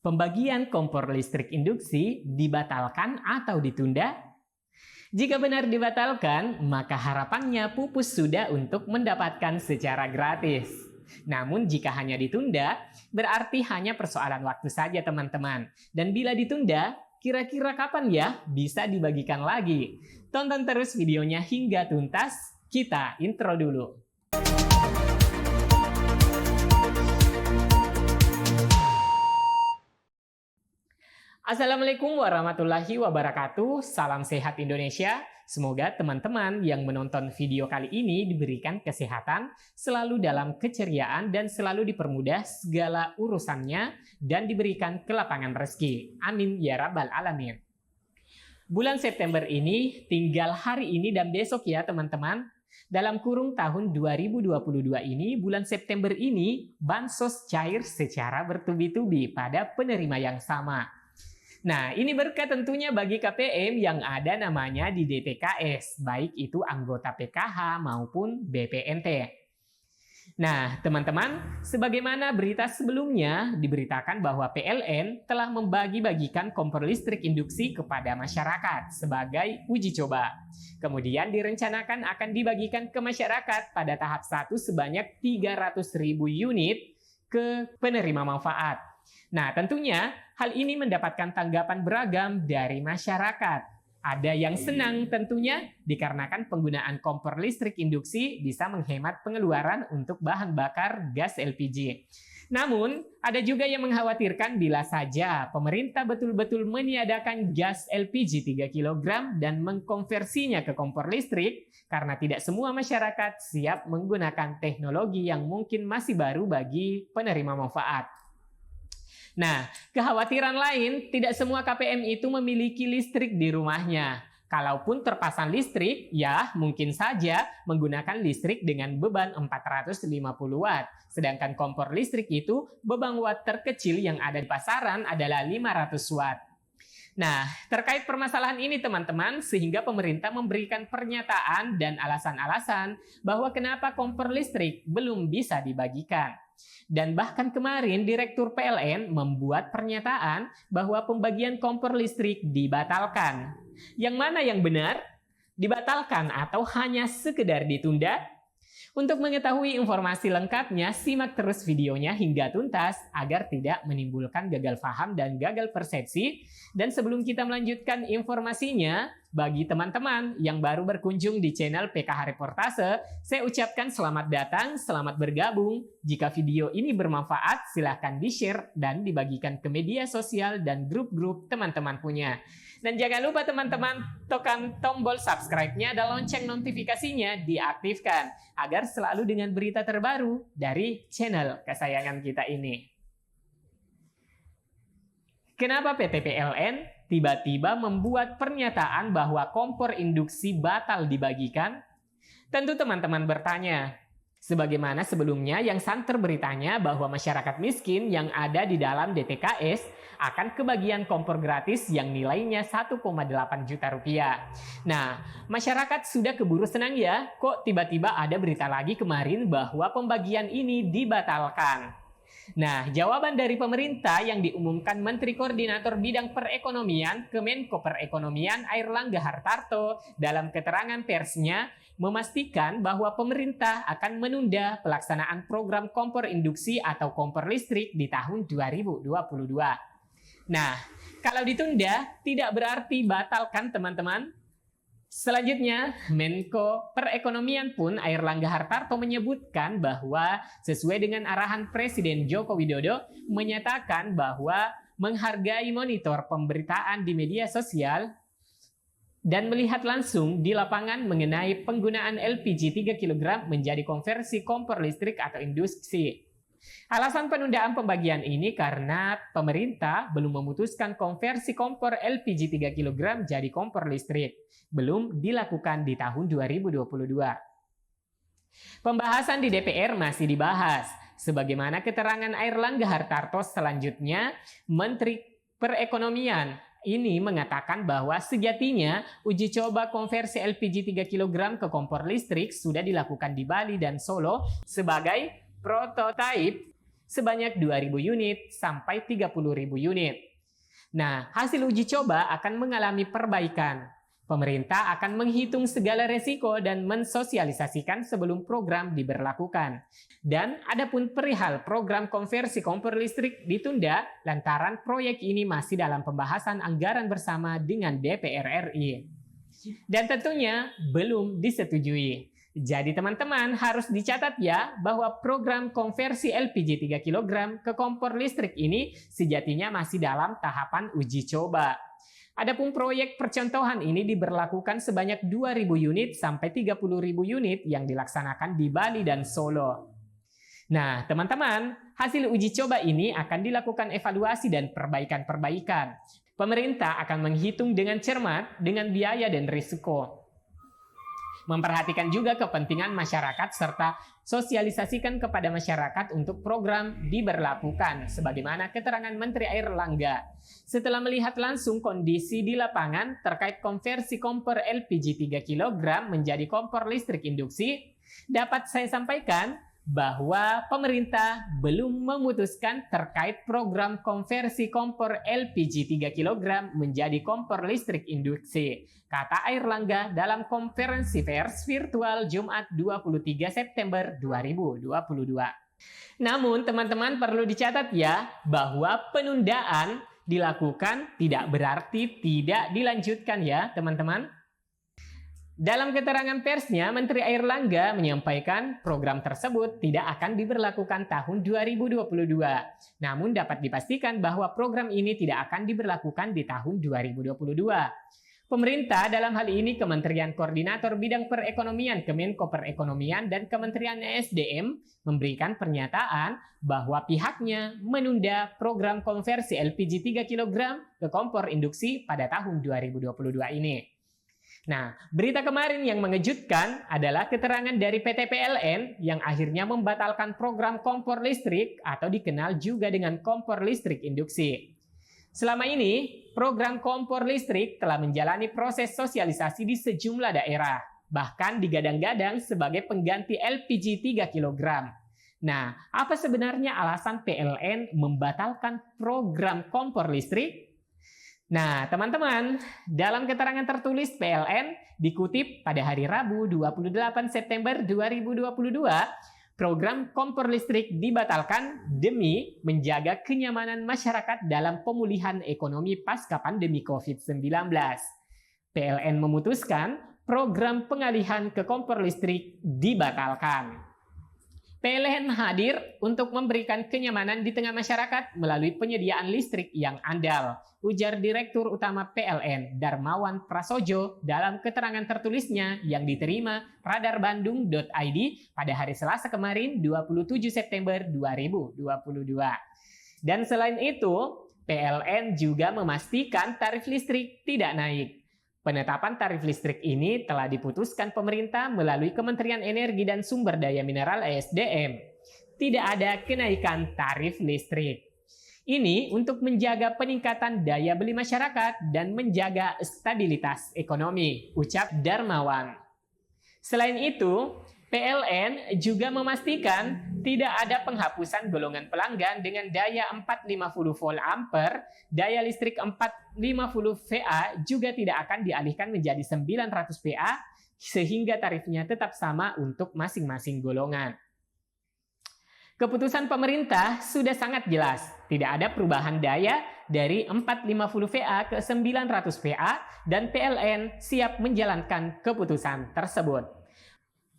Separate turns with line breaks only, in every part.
Pembagian kompor listrik induksi dibatalkan atau ditunda? Jika benar dibatalkan, maka harapannya pupus sudah untuk mendapatkan secara gratis. Namun jika hanya ditunda, berarti hanya persoalan waktu saja teman-teman. Dan bila ditunda, kira-kira kapan ya bisa dibagikan lagi? Tonton terus videonya hingga tuntas, kita intro dulu. Assalamualaikum warahmatullahi wabarakatuh. Salam sehat Indonesia. Semoga teman-teman yang menonton video kali ini diberikan kesehatan, selalu dalam keceriaan dan selalu dipermudah segala urusannya dan diberikan kelapangan rezeki. Amin ya rabbal alamin. Bulan September ini tinggal hari ini dan besok ya teman-teman. Dalam kurung tahun 2022 ini, bulan September ini, bansos cair secara bertubi-tubi pada penerima yang sama. Nah, ini berkah tentunya bagi KPM yang ada namanya di DTKS, baik itu anggota PKH maupun BPNT. Nah, teman-teman, sebagaimana berita sebelumnya diberitakan bahwa PLN telah membagi-bagikan kompor listrik induksi kepada masyarakat sebagai uji coba. Kemudian direncanakan akan dibagikan ke masyarakat pada tahap 1 sebanyak 300.000 unit ke penerima manfaat. Nah, tentunya hal ini mendapatkan tanggapan beragam dari masyarakat. Ada yang senang tentunya dikarenakan penggunaan kompor listrik induksi bisa menghemat pengeluaran untuk bahan bakar gas LPG. Namun, ada juga yang mengkhawatirkan bila saja pemerintah betul-betul meniadakan gas LPG 3 kg dan mengkonversinya ke kompor listrik karena tidak semua masyarakat siap menggunakan teknologi yang mungkin masih baru bagi penerima manfaat. Nah, kekhawatiran lain, tidak semua KPM itu memiliki listrik di rumahnya. Kalaupun terpasang listrik, ya mungkin saja menggunakan listrik dengan beban 450 watt. Sedangkan kompor listrik itu beban watt terkecil yang ada di pasaran adalah 500 watt. Nah, terkait permasalahan ini teman-teman, sehingga pemerintah memberikan pernyataan dan alasan-alasan bahwa kenapa kompor listrik belum bisa dibagikan. Dan bahkan kemarin Direktur PLN membuat pernyataan bahwa pembagian kompor listrik dibatalkan. Yang mana yang benar? Dibatalkan atau hanya sekedar ditunda? Untuk mengetahui informasi lengkapnya, simak terus videonya hingga tuntas agar tidak menimbulkan gagal paham dan gagal persepsi. Dan sebelum kita melanjutkan informasinya, bagi teman-teman yang baru berkunjung di channel PKH Reportase, saya ucapkan selamat datang, selamat bergabung. Jika video ini bermanfaat, silahkan di-share dan dibagikan ke media sosial dan grup-grup teman-teman punya. Dan jangan lupa teman-teman, tekan tombol subscribe-nya dan lonceng notifikasinya diaktifkan agar selalu dengan berita terbaru dari channel kesayangan kita ini. Kenapa PT PLN tiba-tiba membuat pernyataan bahwa kompor induksi batal dibagikan? Tentu teman-teman bertanya, sebagaimana sebelumnya yang santer beritanya bahwa masyarakat miskin yang ada di dalam DTKS akan kebagian kompor gratis yang nilainya 1,8 juta rupiah. Nah, masyarakat sudah keburu senang ya, kok tiba-tiba ada berita lagi kemarin bahwa pembagian ini dibatalkan. Nah, jawaban dari pemerintah yang diumumkan Menteri Koordinator Bidang Perekonomian Kemenko Perekonomian Airlangga Hartarto dalam keterangan persnya memastikan bahwa pemerintah akan menunda pelaksanaan program kompor induksi atau kompor listrik di tahun 2022. Nah, kalau ditunda tidak berarti batal kan teman-teman? Selanjutnya, Menko Perekonomian pun Airlangga Hartarto menyebutkan bahwa sesuai dengan arahan Presiden Joko Widodo menyatakan bahwa menghargai monitor pemberitaan di media sosial dan melihat langsung di lapangan mengenai penggunaan LPG 3 kg menjadi konversi kompor listrik atau induksi. Alasan penundaan pembagian ini karena pemerintah belum memutuskan konversi kompor LPG 3 kg jadi kompor listrik. Belum dilakukan di tahun 2022. Pembahasan di DPR masih dibahas. Sebagaimana keterangan Airlangga Hartarto selanjutnya, Menteri Perekonomian ini mengatakan bahwa sejatinya uji coba konversi LPG 3 kg ke kompor listrik sudah dilakukan di Bali dan Solo sebagai prototipe sebanyak 2.000 unit sampai 30.000 unit. Nah, hasil uji coba akan mengalami perbaikan. Pemerintah akan menghitung segala resiko dan mensosialisasikan sebelum program diberlakukan. Dan adapun perihal program konversi kompor listrik ditunda lantaran proyek ini masih dalam pembahasan anggaran bersama dengan DPR RI. Dan tentunya belum disetujui. Jadi teman-teman harus dicatat ya bahwa program konversi LPG 3 kg ke kompor listrik ini sejatinya masih dalam tahapan uji coba. Adapun proyek percontohan ini diberlakukan sebanyak 2.000 unit sampai 30.000 unit yang dilaksanakan di Bali dan Solo. Nah, teman-teman, hasil uji coba ini akan dilakukan evaluasi dan perbaikan-perbaikan. Pemerintah akan menghitung dengan cermat dengan biaya dan risiko. Memperhatikan juga kepentingan masyarakat serta sosialisasikan kepada masyarakat untuk program diberlakukan sebagaimana keterangan Menteri Airlangga. Setelah melihat langsung kondisi di lapangan terkait konversi kompor LPG 3 kg menjadi kompor listrik induksi, dapat saya sampaikan bahwa pemerintah belum memutuskan terkait program konversi kompor LPG 3 kg menjadi kompor listrik induksi, kata Airlangga dalam konferensi pers virtual Jumat 23 September 2022. Namun teman-teman perlu dicatat ya bahwa penundaan dilakukan tidak berarti tidak dilanjutkan ya teman-teman. Dalam keterangan persnya, Menteri Airlangga menyampaikan program tersebut tidak akan diberlakukan tahun 2022. Namun dapat dipastikan bahwa program ini tidak akan diberlakukan di tahun 2022. Pemerintah dalam hal ini Kementerian Koordinator Bidang Perekonomian Kemenko Perekonomian dan Kementerian ESDM memberikan pernyataan bahwa pihaknya menunda program konversi LPG 3 kg ke kompor induksi pada tahun 2022 ini. Nah, berita kemarin yang mengejutkan adalah keterangan dari PT PLN yang akhirnya membatalkan program kompor listrik atau dikenal juga dengan kompor listrik induksi. Selama ini, program kompor listrik telah menjalani proses sosialisasi di sejumlah daerah, bahkan digadang-gadang sebagai pengganti LPG 3 kg. Nah, apa sebenarnya alasan PLN membatalkan program kompor listrik? Nah, teman-teman, dalam keterangan tertulis PLN dikutip pada hari Rabu 28 September 2022, program kompor listrik dibatalkan demi menjaga kenyamanan masyarakat dalam pemulihan ekonomi pasca pandemi COVID-19. PLN memutuskan program pengalihan ke kompor listrik dibatalkan. PLN hadir untuk memberikan kenyamanan di tengah masyarakat melalui penyediaan listrik yang andal, ujar Direktur Utama PLN Darmawan Prasojo dalam keterangan tertulisnya yang diterima radarbandung.id pada hari Selasa kemarin 27 September 2022. Dan selain itu, PLN juga memastikan tarif listrik tidak naik. Penetapan tarif listrik ini telah diputuskan pemerintah melalui Kementerian Energi dan Sumber Daya Mineral ESDM. Tidak ada kenaikan tarif listrik. Ini untuk menjaga peningkatan daya beli masyarakat dan menjaga stabilitas ekonomi, ucap Darmawan. Selain itu, PLN juga memastikan tidak ada penghapusan golongan pelanggan dengan daya 450 volt ampere, daya listrik 450 VA juga tidak akan dialihkan menjadi 900 VA sehingga tarifnya tetap sama untuk masing-masing golongan. Keputusan pemerintah sudah sangat jelas, tidak ada perubahan daya dari 450 VA ke 900 VA dan PLN siap menjalankan keputusan tersebut.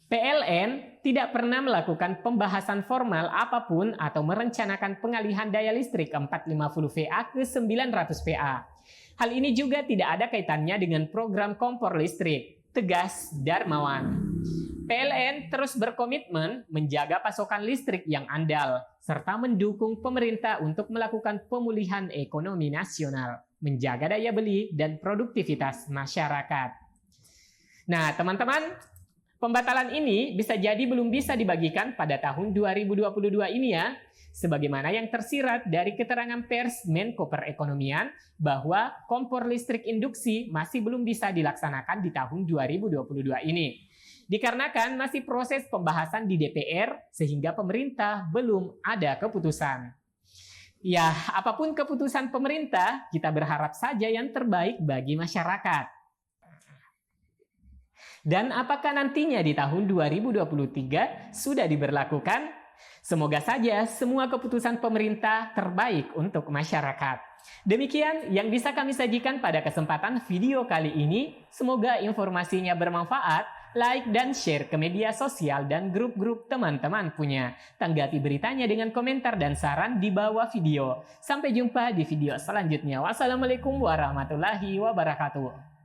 PLN tidak pernah melakukan pembahasan formal apapun atau merencanakan pengalihan daya listrik 450 VA ke 900 VA. Hal ini juga tidak ada kaitannya dengan program kompor listrik, tegas Darmawan. PLN terus berkomitmen menjaga pasokan listrik yang andal, serta mendukung pemerintah untuk melakukan pemulihan ekonomi nasional, menjaga daya beli dan produktivitas masyarakat. Nah, teman-teman, pembatalan ini bisa jadi belum bisa dibagikan pada tahun 2022 ini ya, sebagaimana yang tersirat dari keterangan pers Menko Perekonomian bahwa kompor listrik induksi masih belum bisa dilaksanakan di tahun 2022 ini. Dikarenakan masih proses pembahasan di DPR, sehingga pemerintah belum ada keputusan. Ya, apapun keputusan pemerintah, kita berharap saja yang terbaik bagi masyarakat. Dan apakah nantinya di tahun 2023 sudah diberlakukan? Semoga saja semua keputusan pemerintah terbaik untuk masyarakat. Demikian yang bisa kami sajikan pada kesempatan video kali ini. Semoga informasinya bermanfaat. Like dan share ke media sosial dan grup-grup teman-teman punya. Tanggapi beritanya dengan komentar dan saran di bawah video. Sampai jumpa di video selanjutnya. Wassalamualaikum warahmatullahi wabarakatuh.